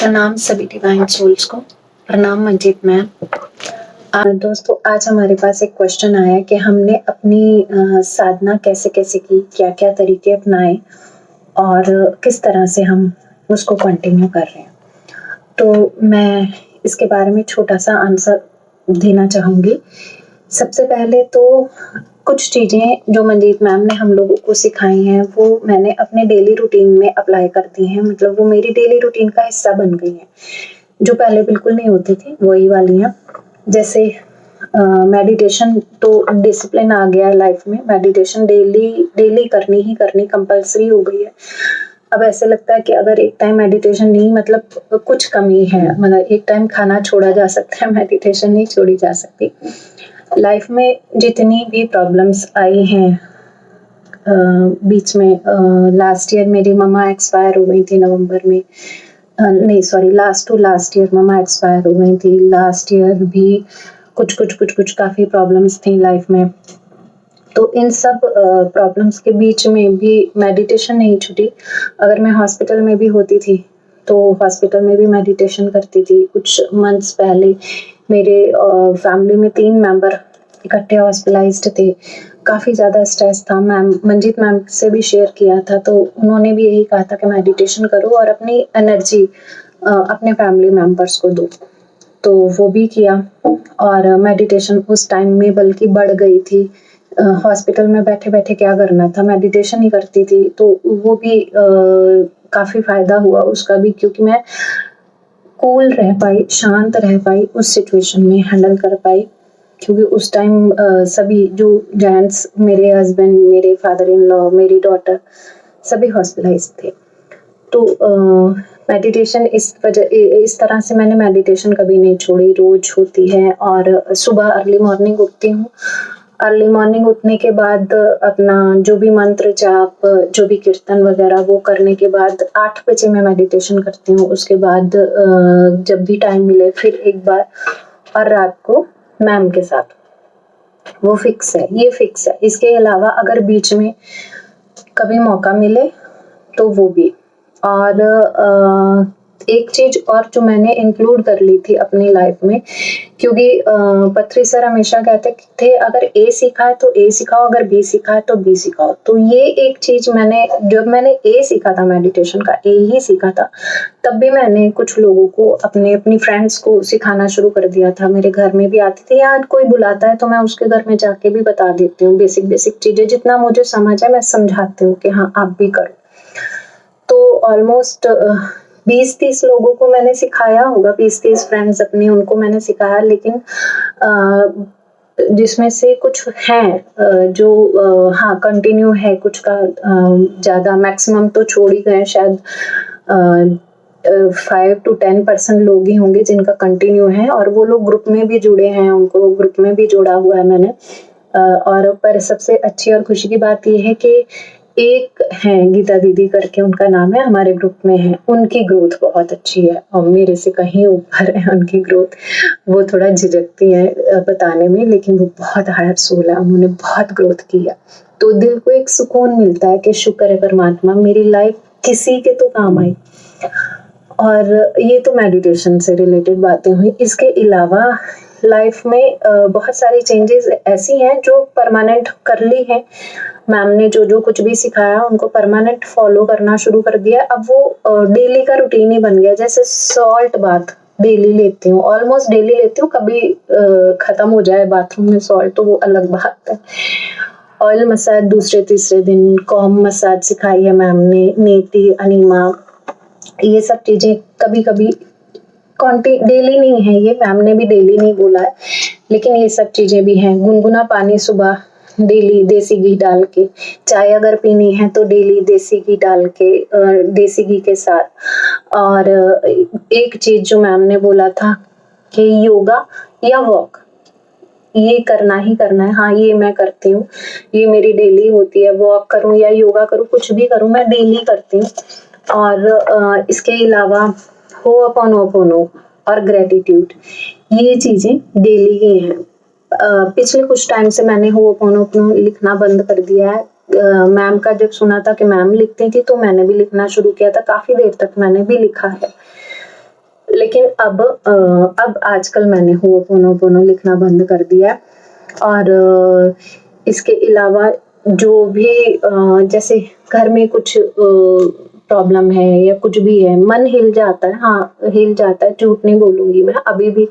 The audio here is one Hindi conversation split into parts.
प्रणाम सभी डिवाइन सोल्स को। प्रणाम मंजीत मैम। दोस्तों, आज हमारे पास एक क्वेश्चन आया कि हमने अपनी साधना कैसे कैसे की, क्या क्या तरीके अपनाए और किस तरह से हम उसको कंटिन्यू कर रहे हैं। तो मैं इसके बारे में छोटा सा आंसर देना चाहूँगी। सबसे पहले तो कुछ चीज़ें जो मंजीत मैम ने हम लोगों को सिखाई हैं वो मैंने अपने डेली रूटीन में अप्लाई कर दी हैं। मतलब वो मेरी डेली रूटीन का हिस्सा बन गई हैं, जो पहले बिल्कुल नहीं होती थी वही वाली हैं। जैसे मेडिटेशन तो डिसिप्लिन आ गया है लाइफ में। मेडिटेशन डेली करनी ही करनी कंपलसरी हो गई है। अब ऐसे लगता है कि अगर एक टाइम मेडिटेशन नहीं, मतलब कुछ कमी है। मतलब एक टाइम खाना छोड़ा जा सकता है, मेडिटेशन नहीं छोड़ी जा सकती। लाइफ में जितनी भी प्रॉब्लम्स आई हैं बीच में, लास्ट ईयर मेरी मम्मा एक्सपायर हो गई थी नवंबर में। नहीं sorry, last to last year मम्मा एक्सपायर हो गई थी। लास्ट ईयर भी कुछ काफ़ी प्रॉब्लम्स थी लाइफ में। तो इन सब प्रॉब्लम्स के बीच में भी मेडिटेशन नहीं छूटी। अगर मैं हॉस्पिटल में भी होती थी तो हॉस्पिटल में भी मेडिटेशन करती थी। कुछ मंथ्स पहले मेरे फैमिली में 3 मेंबर इकट्ठे हॉस्पिटलाइज्ड थे। काफ़ी ज़्यादा स्ट्रेस था। मंजीत मैम से भी शेयर किया था तो उन्होंने भी यही कहा था कि मेडिटेशन करो और अपनी एनर्जी अपने फैमिली मेम्बर्स को दो। तो वो भी किया और मेडिटेशन उस टाइम में बल्कि बढ़ गई थी। हॉस्पिटल में बैठे बैठे क्या करना था, मेडिटेशन ही करती थी। तो वो भी काफ़ी फ़ायदा हुआ उसका भी, क्योंकि मैं कूल रह पाई, शांत रह पाई, उस सिचुएशन में हैंडल कर पाई। क्योंकि उस टाइम सभी जो जेंट्स, मेरे हस्बैंड, मेरे फादर इन लॉ, मेरी डॉटर, सभी हॉस्पिटलाइज थे। तो मेडिटेशन इस तरह से मैंने मेडिटेशन कभी नहीं छोड़ी, रोज होती है। और सुबह अर्ली मॉर्निंग उठती हूँ। अर्ली मॉर्निंग उठने के बाद अपना जो भी मंत्र जाप, जो भी कीर्तन वगैरह वो करने के बाद 8 बजे मैं मेडिटेशन करती हूँ। उसके बाद जब भी टाइम मिले फिर एक बार, और रात को मैम के साथ। वो फिक्स है, ये फिक्स है। इसके अलावा अगर बीच में कभी मौका मिले तो वो भी। और एक चीज और जो मैंने इंक्लूड कर ली थी अपनी लाइफ में, क्योंकि पत्री सर हमेशा कहते थे अगर ए सीखा है तो ए सिखाओ, अगर बी सीखा है तो बी सिखाओ। तो ये एक चीज जब मैंने ए सीखा था, मेडिटेशन का ए ही सीखा था, तब भी मैंने कुछ लोगों को, अपनी फ्रेंड्स को सिखाना शुरू कर दिया था। मेरे घर में भी आती थी, या कोई बुलाता है तो मैं उसके घर में जाके भी बता देती हूँ बेसिक चीजें। जितना मुझे समझ है मैं समझाती हूँ कि हाँ आप भी करो। तो ऑलमोस्ट 20-30 लोगों को मैंने सिखाया होगा, 20-30 फ्रेंड्स अपनी, उनको मैंने सिखाया। लेकिन जिसमें से कुछ हैं जो हाँ कंटिन्यू है, कुछ का ज़्यादा, मैक्सिमम तो छोड़ ही गए शायद। 5 to 10% लोग ही होंगे जिनका कंटिन्यू है, और वो लोग ग्रुप में भी जुड़े हैं, उनको ग्रुप में भी जोड़ा हुआ है मैंने। और पर सबसे अच्छी और खुशी की बात यह है कि एक है गीता दीदी करके, उनका नाम है, हमारे ग्रुप में है। उनकी ग्रोथ बहुत अच्छी है और मेरे से कहीं ऊपर है उनकी ग्रोथ। वो थोड़ा झिझकती है बताने में, लेकिन वो बहुत हायर सोल है, उन्होंने बहुत ग्रोथ की है। तो दिल को एक सुकून मिलता है कि शुक्र है परमात्मा, मेरी लाइफ किसी के तो काम आई। और ये तो मेडिटेशन से रिलेटेड बातें हुई। इसके अलावा लाइफ में बहुत सारी चेंजेस ऐसी हैं जो परमानेंट कर ली हैं। मैम ने जो कुछ भी सिखाया उनको परमानेंट फॉलो करना शुरू कर दिया। अब वो डेली का रूटीन ही बन गया। जैसे सॉल्ट बाथ डेली लेती हूँ, ऑलमोस्ट डेली लेती हूँ। कभी खत्म हो जाए बाथरूम में सॉल्ट तो वो अलग बात है। ऑयल मसाज दूसरे तीसरे दिन, कॉम मसाज सिखाई है मैम ने, नेति, अनीमा, ये सब चीजें कभी कभी डेली नहीं है, ये मैम ने भी डेली नहीं बोला है, लेकिन ये सब चीजें भी हैं। गुनगुना पानी सुबह डेली देसी घी डाल के, चाय अगर पीनी है तो डेली देसी घी डाल के, देसी घी के साथ। और एक चीज जो मैम ने बोला था कि योगा या वॉक, ये करना ही करना है। हाँ, ये मैं करती हूँ, ये मेरी डेली होती है। वॉक करूँ या योगा करूँ, कुछ भी करूँ, मैं डेली करती हूँ। और इसके अलावा होअपोनोपोनो और ग्रेटिट्यूड, ये चीजें डेली ही हैं। पिछले कुछ टाइम से मैंने होअपोनोपोनो लिखना बंद कर दिया है। मैम का जब सुना था कि मैम लिखती थी तो मैंने भी लिखना शुरू किया था। काफी देर तक मैंने भी लिखा है। लेकिन अब आजकल मैंने होपोनोपोनो लिखना बंद कर दिया है। और इसके अलावा जो भी जैसे घर में कुछ प्रॉब्लम है या कुछ भी है, मन हिल जाता है, हाँ हिल जाता है, झूठ नहीं बोलूंगी मैं। अभी भी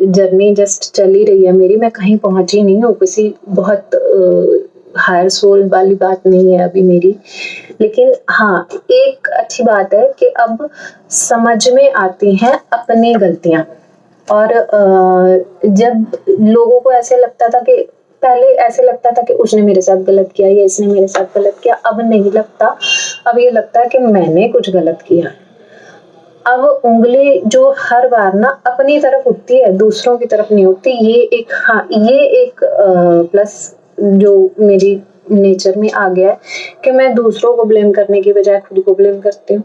जर्नी जस्ट चल ही रही है मेरी, मैं कहीं पहुंची नहीं हूँ, किसी बहुत हायर सोल वाली बात नहीं है अभी मेरी। लेकिन हाँ, एक अच्छी बात है कि अब समझ में आती हैं अपनी गलतियां। और जब लोगों को ऐसे लगता था कि पहले ऐसे लगता था कि उसने मेरे साथ गलत किया या इसने मेरे साथ गलत किया, अब नहीं लगता। अब ये लगता है कि मैंने कुछ गलत किया। अब उंगली जो हर बार ना अपनी तरफ उठती है, दूसरों की तरफ नहीं उठती। ये एक प्लस जो मेरी नेचर में आ गया है कि मैं दूसरों को ब्लेम करने की बजाय खुद को ब्लेम करती हूँ।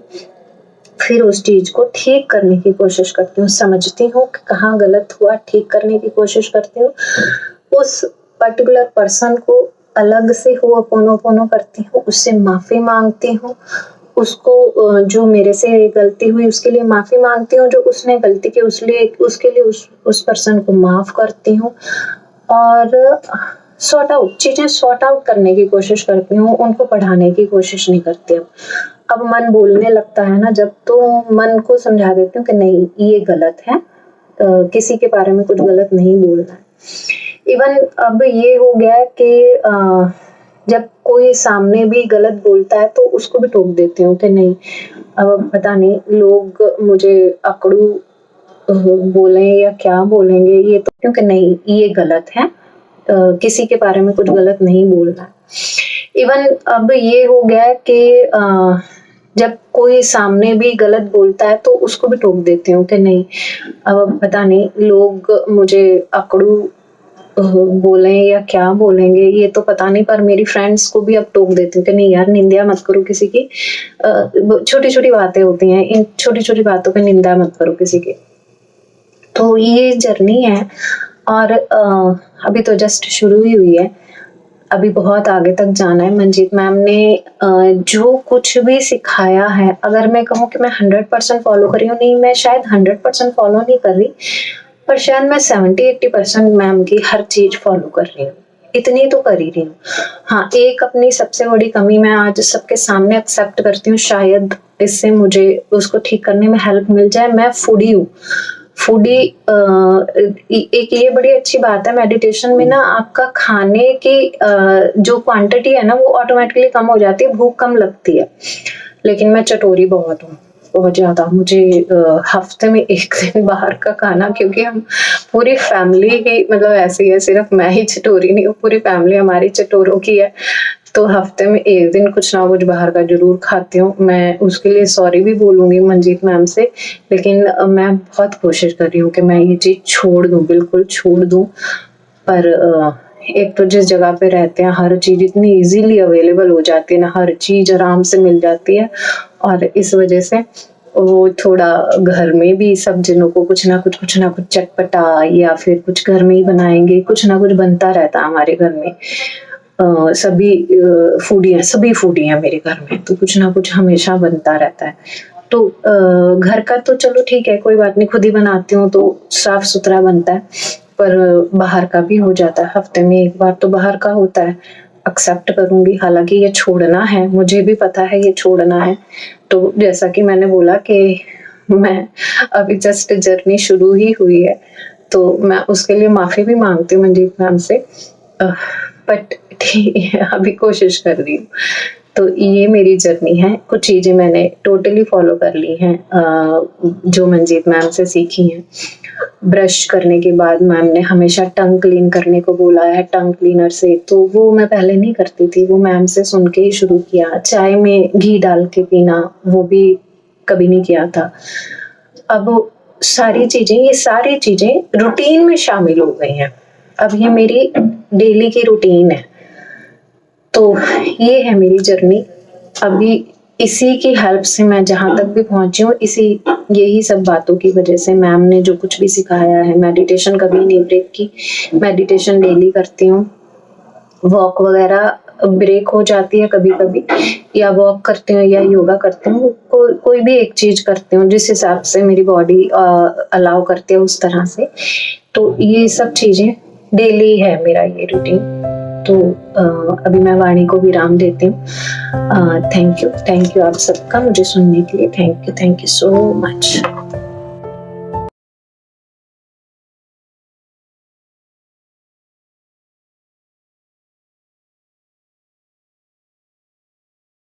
फिर उस चीज को ठीक करने की कोशिश करती हूँ, समझती हूँ कि कहाँ गलत हुआ, ठीक करने की कोशिश करती हूँ। उस पर्टिकुलर पर्सन को अलग से होपोनोपोनो करती हूँ, उससे माफी मांगती हूँ, उसको जो मेरे से गलती हुई उसके लिए माफी मांगती हूँ, जो उसने गलती की उसके लिए उस पर्सन को माफ करती हूँ। और चीजें सॉर्ट आउट करने की कोशिश करती हूँ, उनको पढ़ाने की कोशिश नहीं करती। अब मन बोलने लगता है ना जब, तो मन को समझा देती हूँ कि नहीं ये गलत है, किसी के बारे में कुछ गलत नहीं बोलना है। इवन अब ये हो गया है कि जब कोई सामने भी गलत बोलता है तो उसको भी टोक देती हूँ कि नहीं, अब पता नहीं लोग मुझे अकड़ू बोले या क्या बोलेंगे, ये तो क्योंकि नहीं ये गलत है, किसी के बारे में कुछ गलत नहीं बोलना है। इवन अब ये हो गया है कि जब कोई सामने भी गलत बोलता है तो उसको भी टोक देती हूँ कि नहीं, अब पता नहीं लोग मुझे अकड़ू बोले या क्या बोलेंगे, ये तो पता नहीं, पर मेरी फ्रेंड्स को भी अब टोक देती हूँ कि नहीं यार निंदा मत करो किसी की, छोटी छोटी बातें होती हैं, इन छोटी छोटी बातों पे निंदा मत करो किसी की। तो ये जर्नी है और अभी तो जस्ट शुरू ही हुई है, अभी बहुत आगे तक जाना है। मंजीत मैम ने जो कुछ भी सिखाया है, अगर मैं कहूँ कि मैं 100% फॉलो कर रही हूँ, नहीं मैं शायद 100% फॉलो नहीं कर रही, पर शायद मैं 70-80% मैम की हर चीज फॉलो कर रही हूँ, इतनी तो कर ही रही हूँ। हाँ, एक अपनी सबसे बड़ी कमी मैं आज सबके सामने एक्सेप्ट करती हूँ, शायद इससे मुझे उसको ठीक करने में हेल्प मिल जाए। मैं फूडी हूँ। फूडी एक ये बड़ी अच्छी बात है, मेडिटेशन में ना आपका खाने की जो क्वांटिटी है ना वो ऑटोमेटिकली कम हो जाती है, भूख कम लगती है। लेकिन मैं चटोरी बहुत हूँ, बहुत ज्यादा। मुझे हफ्ते में एक दिन बाहर का खाना, क्योंकि हम पूरी फैमिली ही मतलब ऐसे ही है, सिर्फ मैं ही चटोरी नहीं हूँ, पूरी फैमिली हमारी चटोरों की है। तो हफ्ते में एक दिन कुछ ना कुछ बाहर का जरूर खाती हूँ। मैं उसके लिए सॉरी भी बोलूंगी मंजीत मैम से, लेकिन मैं बहुत कोशिश कर रही हूँ कि मैं ये चीज छोड़ दूँ, बिल्कुल छोड़ दूँ। पर एक तो जिस जगह पे रहते हैं हर चीज इतनी इजीली अवेलेबल हो जाती है ना, हर चीज आराम से मिल जाती है, और इस वजह से वो थोड़ा घर में भी सब जनों को कुछ ना कुछ चटपटा या फिर कुछ घर में ही बनाएंगे, कुछ ना कुछ बनता रहता है हमारे घर में। सभी फूडी हैं मेरे घर में, तो कुछ ना कुछ हमेशा बनता रहता है। तो घर का तो चलो ठीक है, कोई बात नहीं, खुद ही बनाती हूँ तो साफ सुथरा बनता है, पर बाहर का भी हो जाता है, हफ्ते में एक बार तो बाहर का होता है। एक्सेप्ट करूंगी, हालांकि ये छोड़ना है, मुझे भी पता है ये छोड़ना है। तो जैसा कि मैंने बोला कि मैं अभी जस्ट जर्नी शुरू ही हुई है, तो मैं उसके लिए माफी भी मांगती हूँ मंजीत मैम से, बट ठीक है अभी कोशिश कर रही हूँ। तो ये मेरी जर्नी है, कुछ चीजें मैंने टोटली फॉलो कर ली हैं जो मंजीत मैम से सीखी हैं। ब्रश करने के बाद मैम ने हमेशा टंग क्लीन करने को बोला है, टंग क्लीनर से, तो वो मैं पहले नहीं करती थी, वो मैम से सुन के ही शुरू किया। चाय में घी डाल के पीना, वो भी कभी नहीं किया था। अब ये सारी चीजें रूटीन में शामिल हो गई हैं, अब ये मेरी डेली की रूटीन है। तो ये है मेरी जर्नी। अभी इसी की हेल्प से मैं जहां तक भी पहुंची हूँ, यही सब बातों की वजह से, मैम ने जो कुछ भी सिखाया है। मेडिटेशन कभी नहीं ब्रेक की, मेडिटेशन डेली करती हूँ। वॉक वगैरह ब्रेक हो जाती है कभी कभी, या वॉक करती हूँ या योगा करती हूँ, कोई भी एक चीज करती हूँ जिस हिसाब से मेरी बॉडी अलाउ करती है उस तरह से। तो ये सब चीजें डेली है मेरा ये रूटीन। तो अभी मैं वाणी को विराम देती हूँ। थैंक यू आप सबका मुझे सुनने के लिए। Thank you so much.